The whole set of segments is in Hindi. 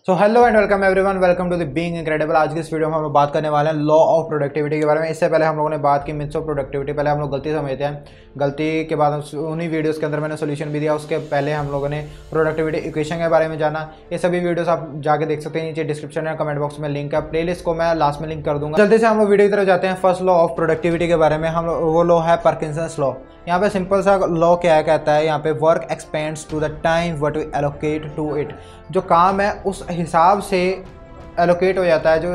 So hello and welcome everyone, welcome to the being incredible. आज की इस वीडियो में हम लोग बात करने वाले हैं लॉ ऑफ प्रोडक्टिविटी के बारे में। इससे पहले हम लोगों ने बात की मिथ्स ऑफ प्रोडक्टिविटी। पहले हम लोग गलती समझते हैं, गलती के बाद उन्हीं वीडियोस के अंदर मैंने सोल्यूशन भी दिया। उसके पहले हम लोगों ने प्रोडक्टिविटी इक्वेशन के बारे में जाना। ये सभी वीडियोस आप जाके देख सकते हैं, नीचे डिस्क्रिप्शन या कमेंट बॉक्स में लिंक है। प्लेलिस्ट को मैं लास्ट में लिंक कर दूंगा। जल्दी से हम लोग वीडियो की तरफ जाते हैं। फर्स्ट लॉ ऑफ प्रोडक्टिविटी के बारे में वो लॉ है पार्किंसंस लॉ। यहाँ पे सिंपल सा लॉ क्या कहता है, यहाँ पे work expands to the time what we allocate to it. जो काम है उस हिसाब से एलोकेट हो जाता है, जो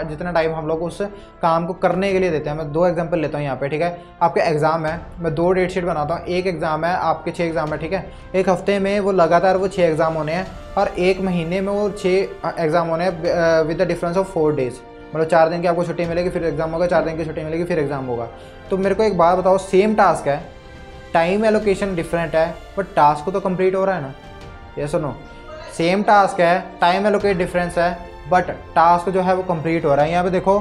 जितना टाइम हम लोग उस काम को करने के लिए देते हैं। मैं दो एग्जांपल लेता हूँ यहाँ पे, ठीक है। आपके एग्जाम है, मैं दो डेट शीट बनाता हूँ। एक एग्जाम है, आपके 6 एग्जाम है, ठीक है। एक हफ्ते में वो लगातार वो 6 एग्जाम होने हैं और एक महीने में वो 6 एग्जाम होने हैं with the difference of 4 days. मतलब 4 दिन की आपको छुट्टी मिलेगी, फिर एग्जाम होगा, 4 दिन की छुट्टी मिलेगी, फिर एग्जाम होगा। तो मेरे को एक बात बताओ, सेम टास्क है, टाइम एलोकेशन डिफरेंट है, बट टास्क तो कंप्लीट हो रहा है ना। ये सुनो, सेम टास्क है, टाइम एलोकेट डिफरेंस है, बट टास्क जो है वो कंप्लीट हो रहा है। यहाँ पे देखो,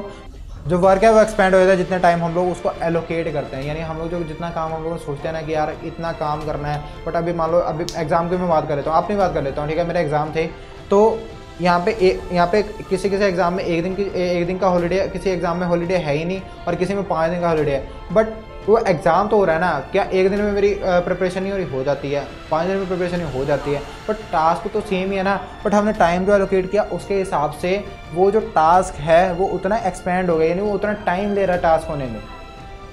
जो वर्क है वो एक्सपेंड हो जाता है जितने टाइम हम लोग उसको एलोकेट करते हैं। यानी हम लोग जो जितना काम हम लोग सोचते हैं ना कि यार इतना काम करना है, बट अभी मान लो अभी एग्जाम की मैं बात कर लेता हूँ, अपनी बात कर लेता हूँ, ठीक है। मेरे एग्जाम थे तो यहाँ पे किसी एग्जाम में एक दिन का हॉलीडे, किसी एग्जाम में हॉलीडे है ही नहीं और किसी में 5 दिन का हॉलीडे है। बट वो एग्जाम तो हो रहा है ना, क्या एक दिन में मेरी प्रिपरेशन नहीं हो जाती है, 5 दिन में प्रिपरेशन हो जाती है, बट टास्क तो सेम ही है ना। बट हमने टाइम जो एलोकेट किया उसके हिसाब से वो जो टास्क है वो उतना एक्सपेंड हो गया, यानी वो उतना टाइम ले रहा है टास्क होने में।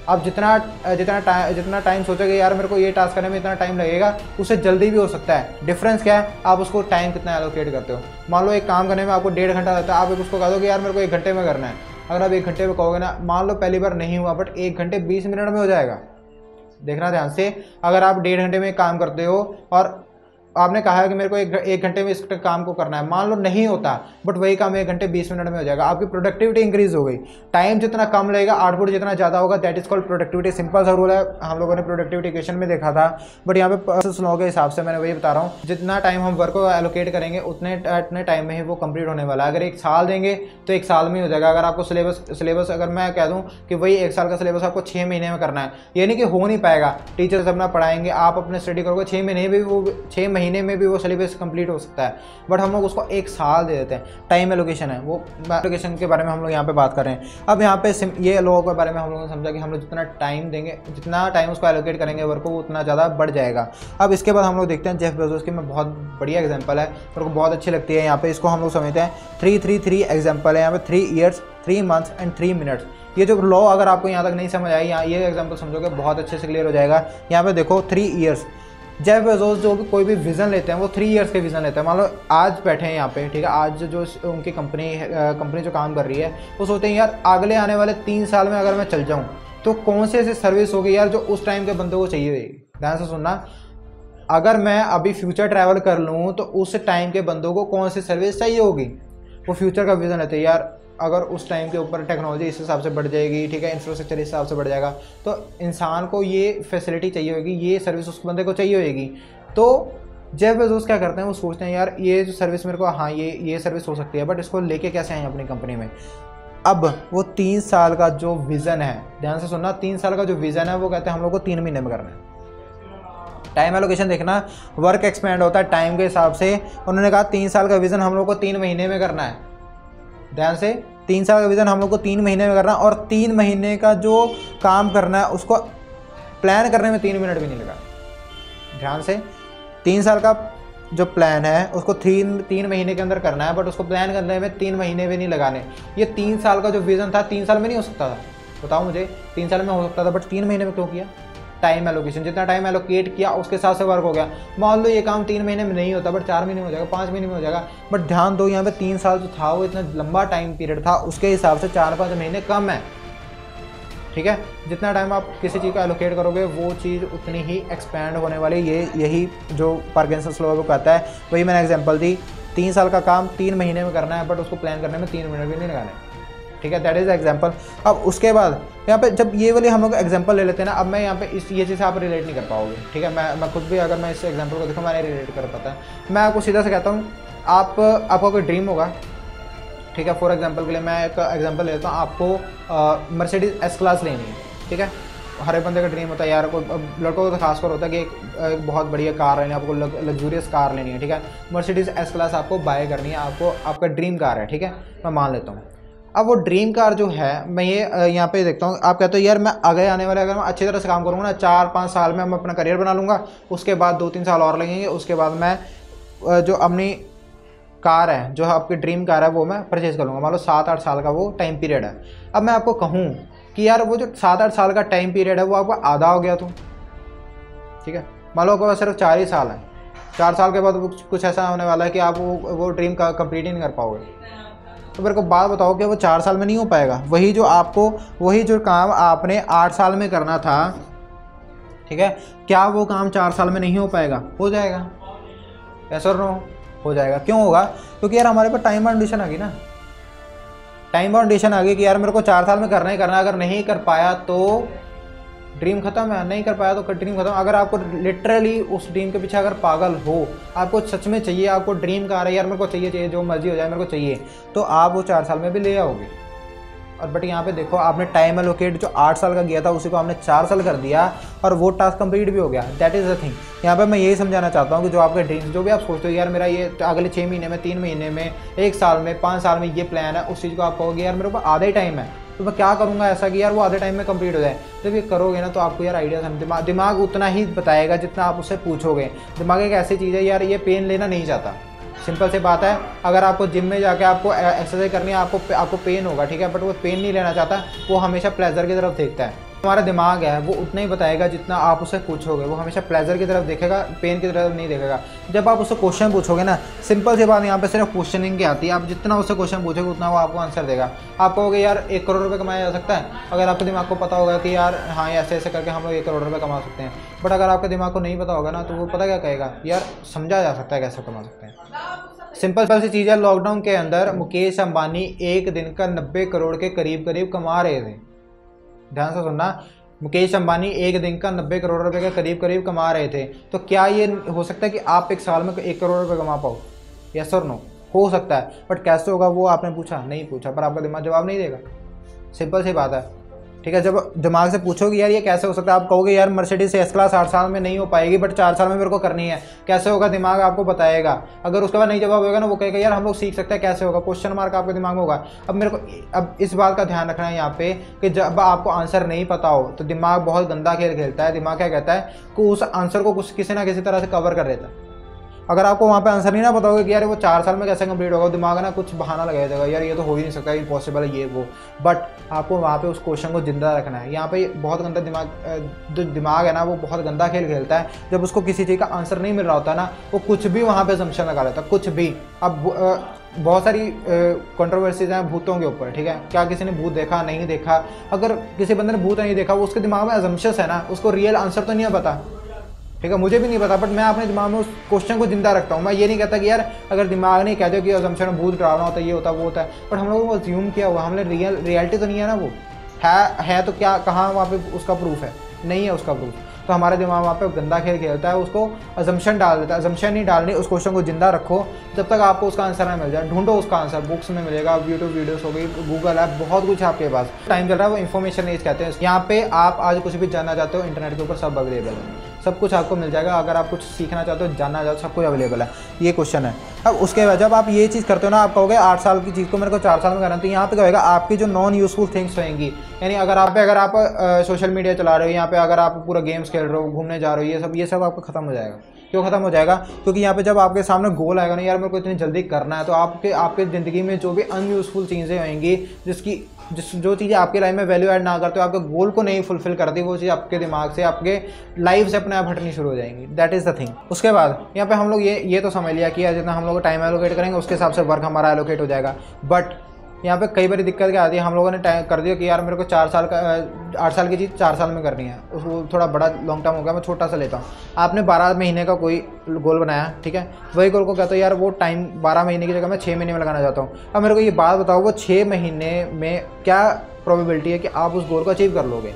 अब जितना टाइम सोचोगे यार मेरे को ये टास्क करने में इतना टाइम लगेगा, उससे जल्दी भी हो सकता है। डिफरेंस क्या है, आप उसको टाइम कितना एलोकेट करते हो। मान लो एक काम करने में आपको 1.5 घंटा लगता है, आप उसको कह दो कि यार मेरे को 1 घंटे में करना है। अगर आप 1 घंटे में कहोगे ना, मान लो पहली बार नहीं हुआ, बट 1 घंटे 20 मिनट में हो जाएगा। देखना ध्यान से, अगर आप 1.5 घंटे में काम करते हो और आपने कहा है कि मेरे को एक घंटे में इस काम को करना है, मान लो नहीं होता, बट वही काम 1 घंटे 20 मिनट में हो जाएगा। आपकी प्रोडक्टिविटी इंक्रीज हो गई। टाइम जितना कम लगेगा, आउटपुट जितना ज़्यादा होगा, that is called productivity. Simple सा रूल है, हम लोगों ने प्रोडक्टिविटी इक्वेशन में देखा था, बट यहाँ पे प्रोसेस लॉ के हिसाब से मैंने वही बता रहा हूँ। जितना टाइम हम वर्क को एलोकेट करेंगे उतने टाइम में ही वो कंप्लीट होने वाला है। अगर 1 साल देंगे तो 1 साल में ही हो जाएगा। अगर आपको सिलेबस अगर मैं कह दूँ कि वही 1 साल का सिलेबस आपको 6 महीने में करना है, ये नहीं कि हो नहीं पाएगा। टीचर्स अपना पढ़ाएंगे, आप अपने स्टडी करोगे, 6 महीने में भी वो सिलेबस कंप्लीट हो सकता है, बट हम लोग उसको 1 साल दे देते हैं। टाइम एलोकेशन है वो, एलोकेशन के बारे में हम लोग यहाँ पे बात कर रहे हैं। अब यहाँ पे ये लोगों के बारे में हम लोगों ने समझा कि हम लोग जितना टाइम देंगे, जितना टाइम उसको एलोकेट करेंगे वर्क को, उतना ज़्यादा बढ़ जाएगा। अब इसके बाद हम लोग देखते हैं जेफ बेजोस की। मैं बहुत बढ़िया एग्जाम्पल है, मेरे को बहुत अच्छी लगती है। यहाँ पे इसको हम लोग समझते हैं 3-3-3 एग्जाम्पल है। यहाँ पे 3 ईयर्स, 3 मंथ्स एंड 3 मिनट्स। ये जो लॉ अगर आपको यहाँ तक नहीं समझ आई, यहाँ ये एग्जाम्पल समझोगे बहुत अच्छे से क्लियर हो जाएगा। यहाँ पे देखो 3 ईयर्स, जेफ बेजोस जो भी कोई भी विजन लेते हैं वो 3 ईयर्स के विजन लेते हैं। मान लो आज बैठे हैं यहाँ पे, ठीक है, आज जो उनकी कंपनी जो काम कर रही है, वो सोचते हैं यार अगले आने वाले 3 साल में अगर मैं चल जाऊँ तो कौन से ऐसी सर्विस होगी यार जो उस टाइम के बंदों को चाहिए होगी। ध्यान से सुनना, अगर मैं अभी फ्यूचर ट्रैवल कर लूँ तो उस टाइम के बंदों को कौन सी सर्विस चाहिए होगी। वो फ्यूचर का विजन लेते हैं यार, अगर उस टाइम के ऊपर टेक्नोलॉजी इस हिसाब से बढ़ जाएगी, ठीक है, इंफ्रास्ट्रक्चर इस हिसाब से बढ़ जाएगा, तो इंसान को ये फैसिलिटी चाहिए होगी, ये सर्विस उस बंदे को चाहिए होगी। तो जेफ बेजोस क्या करते हैं, वो सोचते हैं यार ये जो सर्विस मेरे को, हाँ ये सर्विस हो सकती है, बट इसको लेके कैसे आए अपनी कंपनी में। अब वो 3 साल का जो विज़न है, ध्यान से सुनना, 3 साल का जो विज़न है वो कहते हैं हम लोग को 3 महीने में करना है। टाइम एलोकेशन देखना, वर्क एक्सपेंड होता है टाइम के हिसाब से। उन्होंने कहा 3 साल का विज़न हम लोग को 3 महीने में करना है। ध्यान से, 3 साल का विज़न हम लोग को 3 महीने में करना है, और 3 महीने का जो काम करना है उसको प्लान करने में 3 मिनट भी नहीं लगा। ध्यान से, 3 साल का जो प्लान है उसको 3 महीने के अंदर करना है, बट उसको प्लान करने में 3 महीने भी नहीं लगाने। ये 3 साल का जो विज़न था 3 साल में नहीं हो सकता था, बताओ मुझे। 3 साल में हो सकता था, बट 3 महीने में क्यों किया। टाइम एलोकेशन, जितना टाइम एलोकेट किया उसके हिसाब से वर्क हो गया। मान लो ये काम 3 महीने में नहीं होता, बट 4 महीने में हो जाएगा, 5 महीने में हो जाएगा। बट ध्यान दो, यहाँ पे 3 साल जो था वो इतना लंबा टाइम पीरियड था, उसके हिसाब से 4-5 महीने कम है, ठीक है। जितना टाइम आप किसी चीज़ का एलोकेट करोगे वो चीज़ उतनी ही एक्सपैंड होने वाली। यही जो पार्किंसंस लॉ वो कहता है, वही मैंने एग्जांपल दी। 3 साल का काम 3 महीने में करना है, बट उसको प्लान करने में 3 मिनट भी नहीं लगाने, ठीक है। That is example. अब उसके बाद यहाँ पे जब ये वाली हम लोग एग्जांपल ले लेते हैं ना, अब मैं यहाँ पे ये चीज़ आप रिलेट नहीं कर पाओगे, ठीक है। मैं खुद भी अगर मैं इस एग्जांपल को देखूँ, मैं नहीं रिलेट कर पाता। मैं आपको सीधा से कहता हूँ, आपका कोई ड्रीम होगा, ठीक है। फॉर एग्जांपल के लिए मैं एक एग्जांपल ले लेता हूँ, आपको मर्सिडीज S क्लास लेनी है, ठीक है। हर एक बंदे का ड्रीम होता है यार, कोई लड़कों को तो खासकर होता है कि एक बहुत बढ़िया कार लेनी है, आपको लग्जूरियस कार लेनी है, ठीक है, मर्सिडीज एस क्लास आपको बाय करनी है, आपको आपका ड्रीम कार है, ठीक है, मैं मान लेता हूँ। अब वो ड्रीम कार जो है, मैं ये यहाँ पे देखता हूँ, आप कहते हो यार मैं आगे आने वाले अगर मैं अच्छी तरह से काम करूँगा ना, 4-5 साल में मैं अपना करियर बना लूँगा, उसके बाद 2-3 साल और लगेंगे, उसके बाद मैं जो अपनी कार है, जो आपकी ड्रीम कार है, वो मैं परचेज़ कर लूँगा। मान लो 7-8 साल का वो टाइम पीरियड है। अब मैं आपको कहूँ कि यार वो जो 7-8 साल का टाइम पीरियड है वो आपका आधा हो गया, तो ठीक है, मान लो आपको सिर्फ 4 ही साल है, 4 साल के बाद कुछ ऐसा होने वाला है कि आप वो ड्रीम का कंप्लीट ही नहीं कर पाओगे। तो मेरे को बात बताओ कि वो 4 साल में नहीं हो पाएगा? वही जो काम आपने 8 साल में करना था, ठीक है, क्या वो काम 4 साल में नहीं हो पाएगा? हो जाएगा, ऐसा नो हो जाएगा। क्यों होगा? क्योंकि यार हमारे पास टाइम बाउंडेशन आ गई ना, टाइम बाउंडेशन आ गई कि यार मेरे को 4 साल में करना ही करना है, अगर नहीं कर पाया तो ड्रीम खत्म है, नहीं कर पाया तो ड्रीम खत्म। अगर आपको लिटरली उस ड्रीम के पीछे अगर पागल हो, आपको सच में चाहिए, आपको ड्रीम का आ रहा है यार मेरे को चाहिए जो मर्जी हो जाए मेरे को चाहिए, तो आप वो 4 साल में भी ले आओगे। और बट यहाँ पे देखो, आपने टाइम एलोकेट जो 8 साल का गया था उसी को आपने 4 साल कर दिया और वो टास्क कंप्लीट भी हो गया। That is the thing. यहाँ पे मैं यही समझाना चाहता हूँ कि जो आपके ड्रीम्स, जो भी आप सोचते हो यार मेरा ये अगले 6 महीने में, 3 महीने में, 1 साल में, 5 साल में ये प्लान है, उस चीज़ को आप कहोगे यार मेरे को आधा ही टाइम है, तो मैं क्या करूँगा ऐसा कि यार वो आधे टाइम में कंप्लीट हो जाए। जब ये करोगे ना तो आपको यार आइडिया, दिमाग उतना ही बताएगा जितना आप उससे पूछोगे। दिमाग एक ऐसी चीज़ है यार, ये पेन लेना नहीं चाहता। सिंपल सी बात है, अगर आपको जिम में जाके आपको एक्सरसाइज करनी है, आपको पेन होगा, ठीक है, बट वो पेन नहीं लेना चाहता, वो हमेशा प्लेजर की तरफ देखता है। हमारा दिमाग है वो उतना ही बताएगा जितना आप उससे पूछोगे, वो हमेशा प्लेजर की तरफ देखेगा, पेन की तरफ नहीं देखेगा। जब आप उससे क्वेश्चन पूछोगे ना, सिंपल सी बात यहाँ पे सिर्फ क्वेश्चनिंग की आती है, आप जितना उससे क्वेश्चन पूछोगे उतना वो आपको आंसर देगा। आप कहोगे यार 1 करोड़ रुपये कमाया जा सकता है, अगर आपके दिमाग को पता होगा कि यार हाँ ऐसे ऐसे करके हम लोग 1 करोड़ रुपये कमा सकते हैं, बट अगर आपके दिमाग को नहीं पता होगा ना, तो वो पता क्या कहेगा, यार समझा जा सकता है कैसे कमा सकते हैं। सिंपल सी चीज़ है, लॉकडाउन के अंदर मुकेश अंबानी एक दिन का 90 करोड़ के करीब कमा रहे थे। ध्यान से सुनना, मुकेश अंबानी एक दिन का 90 करोड़ रुपए के करीब कमा रहे थे। तो क्या ये हो सकता है कि आप एक साल में 1 करोड़ रुपए कमा पाओ? यस और नो? हो सकता है, बट कैसे होगा वो आपने पूछा नहीं पूछा, पर आपका दिमाग जवाब नहीं देगा। सिंपल सी बात है, ठीक है। जब दिमाग से पूछोगे यार ये कैसे हो सकता है, आप कहोगे यार मर्सिडीज एस क्लास 8 साल में नहीं हो पाएगी, बट 4 साल में मेरे को करनी है। कैसे होगा? दिमाग आपको बताएगा। अगर उसके बाद नहीं जवाब होगा ना, वो कहेगा यार हम लोग सीख सकते हैं कैसे होगा, क्वेश्चन मार्क आपके दिमाग में होगा। अब इस बात का ध्यान रखना है यहाँ पे कि जब आपको आंसर नहीं पता हो तो दिमाग बहुत गंदा खेल खेलता है। दिमाग क्या कहता है कि उस आंसर को किसी ना किसी तरह से कवर कर देता है। अगर आपको वहाँ पे आंसर नहीं ना पता होगा कि यार वो 4 साल में कैसे कंप्लीट होगा, दिमाग ना कुछ बहाना लगाया जाएगा, यार ये तो हो ही नहीं सकता, इम्पॉसिबल है ये वो। बट आपको वहाँ पे उस क्वेश्चन को जिंदा रखना है। यहाँ पे बहुत गंदा जो दिमाग है ना, वो बहुत गंदा खेल खेलता है। जब उसको किसी चीज़ का आंसर नहीं मिल रहा होता ना, वो कुछ भी वहाँ पे असम्पशन लगा लेता है, कुछ भी। अब बहुत सारी कंट्रोवर्सीज हैं भूतों के ऊपर, ठीक है। क्या किसी ने भूत देखा, नहीं देखा? अगर किसी बंदे ने भूत नहीं देखा, वो उसके दिमाग में असम्पशंस है ना, उसको रियल आंसर तो नहीं पता, ठीक है। मुझे भी नहीं पता, बट मैं अपने दिमाग में उस क्वेश्चन को जिंदा रखता हूँ। मैं ये नहीं कहता कि यार अगर दिमाग नहीं कहते कि असम्पशन भूत डरावना होता है, ये होता है वो होता है, बट हम लोगों को अज्यूम किया हुआ, हमने रियलिटी तो नहीं है ना, वो है तो क्या, कहाँ वहाँ पे उसका प्रूफ है? नहीं है उसका प्रूफ। तो हमारे दिमाग वहाँ पे गंदा खेल खेलता है, उसको असम्पशन डाल देता है। असम्पशन नहीं डालनी, उस क्वेश्चन को जिंदा रखो जब तक आपको उसका आंसर ना मिल जाए। ढूंढो उसका आंसर, बुक्स में मिलेगा, यूट्यूब वीडियोस हो गई, गूगल ऐप, बहुत कुछ आपके पास। टाइम चल रहा है, वो इन्फॉर्मेशन एज कहते हैं। यहाँ पे आप आज कुछ भी जानना चाहते हो, इंटरनेट के ऊपर सब अवेलेबल है, सब कुछ आपको मिल जाएगा। अगर आप कुछ सीखना चाहते हो, जानना चाहते हो, सब कुछ अवेलेबल है। ये क्वेश्चन है। अब उसके बाद जब आप ये चीज़ करते हो ना, आप कहोगे 8 साल की चीज़ को मेरे को 4 साल में करना, तो यहाँ पे क्या होगा, आपकी जो नॉन यूजफुल थिंग्स होंगी, यानी अगर आप सोशल मीडिया चला रहे हो, यहाँ पे अगर आप पूरा गेम्स खेल रहे हो, घूमने जा रहे हो, ये सब आपका खत्म हो जाएगा। क्यों खत्म हो जाएगा? क्योंकि यहाँ पे जब आपके सामने गोल आएगा ना, यार मेरे को इतनी जल्दी करना है, तो आपके ज़िंदगी में जो भी अनयूजफुल चीज़ें होंगी, जो चीज़ें आपके लाइफ में वैल्यू ऐड ना करते हो, आपके गोल को नहीं फुलफिल करती, वो चीज़ आपके दिमाग से, आपके लाइफ से अपने आप हटनी शुरू हो जाएंगी। That is the thing. उसके बाद यहाँ पे हम लोग ये तो समझ लिया कि यार जितना हम लोग टाइम एलोकेट करेंगे उसके हिसाब से वर्क हमारा एलोकेट हो जाएगा। बट यहाँ पे कई बार दिक्कत क्या आती है, हम लोगों ने टाइम कर दिया कि यार मेरे को 8 साल की चीज़ 4 साल में करनी है, उसको थोड़ा बड़ा लॉन्ग टर्म हो गया, मैं छोटा सा लेता हूँ। आपने 12 महीने का कोई गोल बनाया, ठीक है, वही गोल को कहते हो यार वो टाइम 12 महीने की जगह मैं 6 महीने में लगाना चाहता हूँ। अब मेरे को ये बात बताओ, वो 6 महीने में क्या प्रोबेबिलिटी है कि आप उस गोल को अचीव कर लोगे?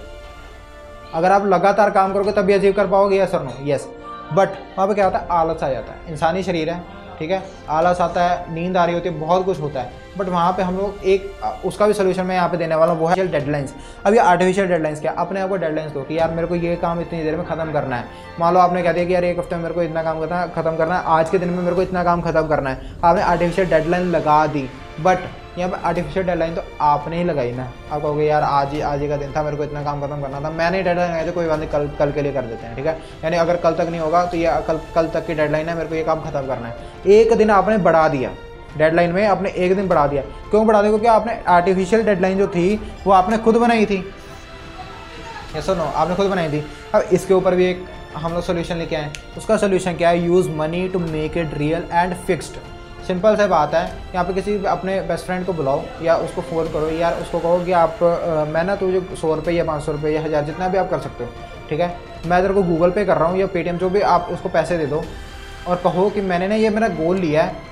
अगर आप लगातार काम करोगे तभी अचीव कर पाओगे, यस और नो? यस। बट वहाँ पर क्या होता है, आलस आ जाता है। इंसानी शरीर है, ठीक ठीक है, आलस आता है, नींद आ रही होती है, बहुत कुछ होता है। बट वहाँ पे हम लोग एक उसका भी सोल्यूशन मैं यहाँ पे देने वाला हूँ, वो है डेडलाइंस। अब ये आर्टिफिशियल डेडलाइंस क्या, अपने आप को डेडलाइंस दो कि यार मेरे को ये काम इतनी देर में खत्म करना है। मान लो आपने कह दिया कि यार एक हफ्ते में मेरे को इतना काम खत्म करना है, आज के दिन में मेरे को इतना काम खत्म करना है। आपने आर्टिफिशियल डेडलाइन लगा दी, बट यहाँ पर आर्टिफिशियल डेडलाइन तो आपने ही लगाई ना। आप कहोगे यार आज ही का दिन था, मेरे को इतना काम खत्म करना था, मैंने डेडलाइन लगाई, तो कोई बात नहीं, कल के लिए कर देते हैं, ठीक है। यानी अगर कल तक नहीं होगा तो ये कल तक की डेडलाइन है, मेरे को ये काम खत्म करना है। एक दिन आपने बढ़ा दिया डेडलाइन में, आपने एक दिन बढ़ा दिया। क्यों बढ़ा दिया? क्योंकि आपने आर्टिफिशियल डेडलाइन जो थी वो आपने खुद बनाई थी, यस और नो, आपने खुद बनाई थी। अब इसके ऊपर भी एक हम लोग सोल्यूशन लेके आए। उसका सोल्यूशन क्या है? Use money to make it real and fixed. Simple सा बात है, यहाँ पे किसी अपने बेस्ट फ्रेंड को बुलाओ या उसको फ़ोन करो, यार उसको कहो कि आप मैं ना तुझे 100 रुपये या 500 रुपये या 1000 जितना भी आप कर सकते हो, ठीक है, मैं तेरे को गूगल पे कर रहा हूँ या पेटीएम, जो भी, आप उसको पैसे दे दो और कहो कि मैंने ना ये मेरा गोल लिया है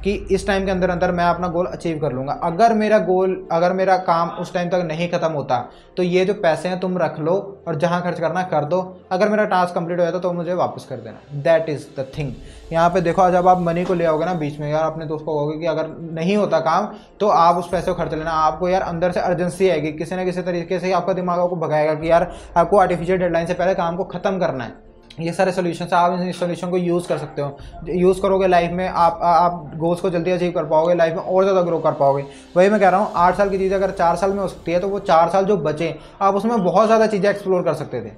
कि इस टाइम के अंदर अंदर मैं अपना गोल अचीव कर लूँगा। अगर मेरा काम उस टाइम तक नहीं खत्म होता तो ये जो पैसे हैं तुम रख लो और जहाँ खर्च करना कर दो, अगर मेरा टास्क कंप्लीट हो जाता तो मुझे वापस कर देना। That is the thing. यहाँ पे देखो, जब आप मनी को ले आओगे ना बीच में, यार अपने दोस्त को कहोगे कि अगर नहीं होता काम तो आप उस पैसे को खर्च लेना, आपको यार अंदर से अर्जेंसी आएगी, किसी ना किसी तरीके से आपका दिमाग आपको भगाएगा कि यार आपको आर्टिफिशियल डेडलाइन से पहले काम को ख़त्म करना है। ये सारे सोल्यूशन से आप इस सोल्यूशन को यूज़ कर सकते हो। यूज़ करोगे लाइफ में, आप गोल्स को जल्दी अचीव कर पाओगे, लाइफ में और ज़्यादा ग्रो कर पाओगे। वही मैं कह रहा हूँ, 8 साल की चीज़ अगर 4 साल में हो सकती है तो वो 4 साल जो बचे आप उसमें बहुत ज़्यादा चीज़ें एक्सप्लोर कर सकते थे।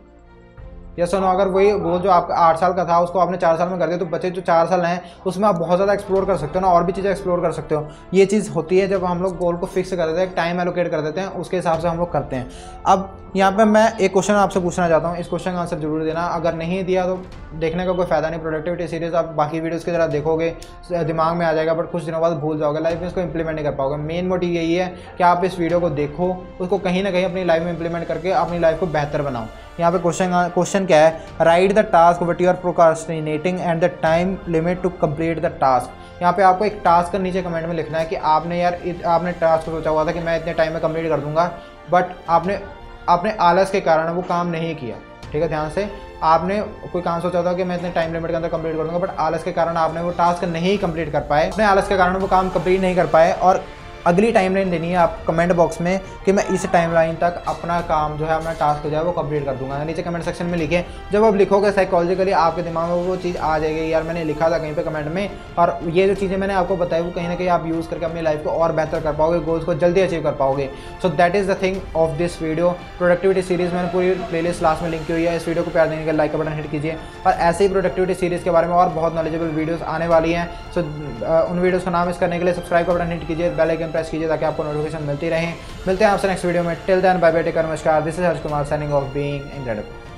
या सुनो, अगर वही गोल जो आपका 8 साल का था उसको आपने 4 साल में कर दिया तो बचे जो 4 साल हैं उसमें आप बहुत ज़्यादा एक्सप्लोर कर सकते हो ना, और भी चीज़ें एक्सप्लोर कर सकते हो। ये चीज़ होती है जब हम लोग गोल को फिक्स कर देते हैं, टाइम एलोकेट कर देते हैं, उसके हिसाब से हम लोग करते हैं। अब यहाँ पे मैं एक क्वेश्चन आपसे पूछना चाहता हूँ, इस क्वेश्चन का आंसर जरूर देना। अगर नहीं दिया तो देखने का कोई फ़ायदा नहीं। प्रोडक्टिविटी सीरीज़ आप बाकी वीडियोज़ की तरह देखोगे, दिमाग में आ जाएगा, बट कुछ दिनों बाद भूल जाओगे, लाइफ में इसको इंप्लीमेंट नहीं कर पाओगे। मेन मोटिव यही है कि आप इस वीडियो को देखो, उसको कहीं ना कहीं अपनी लाइफ में इंप्लीमेंट करके अपनी लाइफ को बेहतर बनाओ। यहाँ पे क्वेश्चन क्या है? Write the task what you are procrastinating and the time limit to complete the task. यहाँ पे आपको एक टास्क का नीचे कमेंट में लिखना है कि आपने टास्क सोचा हुआ था कि मैं इतने टाइम में कंप्लीट कर दूंगा, बट आपने आलस के कारण वो काम नहीं किया। ठीक है, ध्यान से, आपने कोई काम सोचा था कि मैं इतने टाइम लिमिट के अंदर कंप्लीट कर दूंगा, बट आलस के कारण आपने वो टास्क नहीं कंप्लीट कर पाए, अपने आलस के कारण वो काम कंप्लीट नहीं कर पाए। और अगली टाइमलाइन देनी है आप कमेंट बॉक्स में कि मैं इस टाइमलाइन तक अपना काम जो है, अपना टास्क हो जाए वो कंप्लीट कर दूंगा। नीचे कमेंट सेक्शन में लिखें। जब आप लिखोगे साइकोलॉजिकली आपके दिमाग में वो चीज़ आ जाएगी, यार मैंने लिखा था कहीं पे कमेंट में, और ये जो चीज़ें मैंने आपको बताई वो कहीं ना कहीं आप यूज़ करके अपनी लाइफ को और बेहतर कर पाओगे, गोल्स को जल्दी अचीव कर पाओगे। So that is the thing of this video. Productivity series मैंने पूरी प्लेलिस्ट लास्ट में लिंक की हुई है। इस वीडियो को प्यार देने के लाइक का बटन हिट कीजिए, और ऐसे ही प्रोडक्टिविटी सीरीज़ के बारे में और बहुत नॉलेजेबल वीडियोज़ आने वाली हैं। सो उन वीडियोज़ को ना मिस करने के लिए सब्सक्राइब का बटन हिट कीजिए, बेल आइकन प्रेस कीजिए ताकि आपको नोटिफिकेशन मिलती रहे। मिलते हैं आपसे नेक्स्ट वीडियो में। Till then bye bye, take care, नमस्कार। This is Harsh Kumar signing off, being incredible.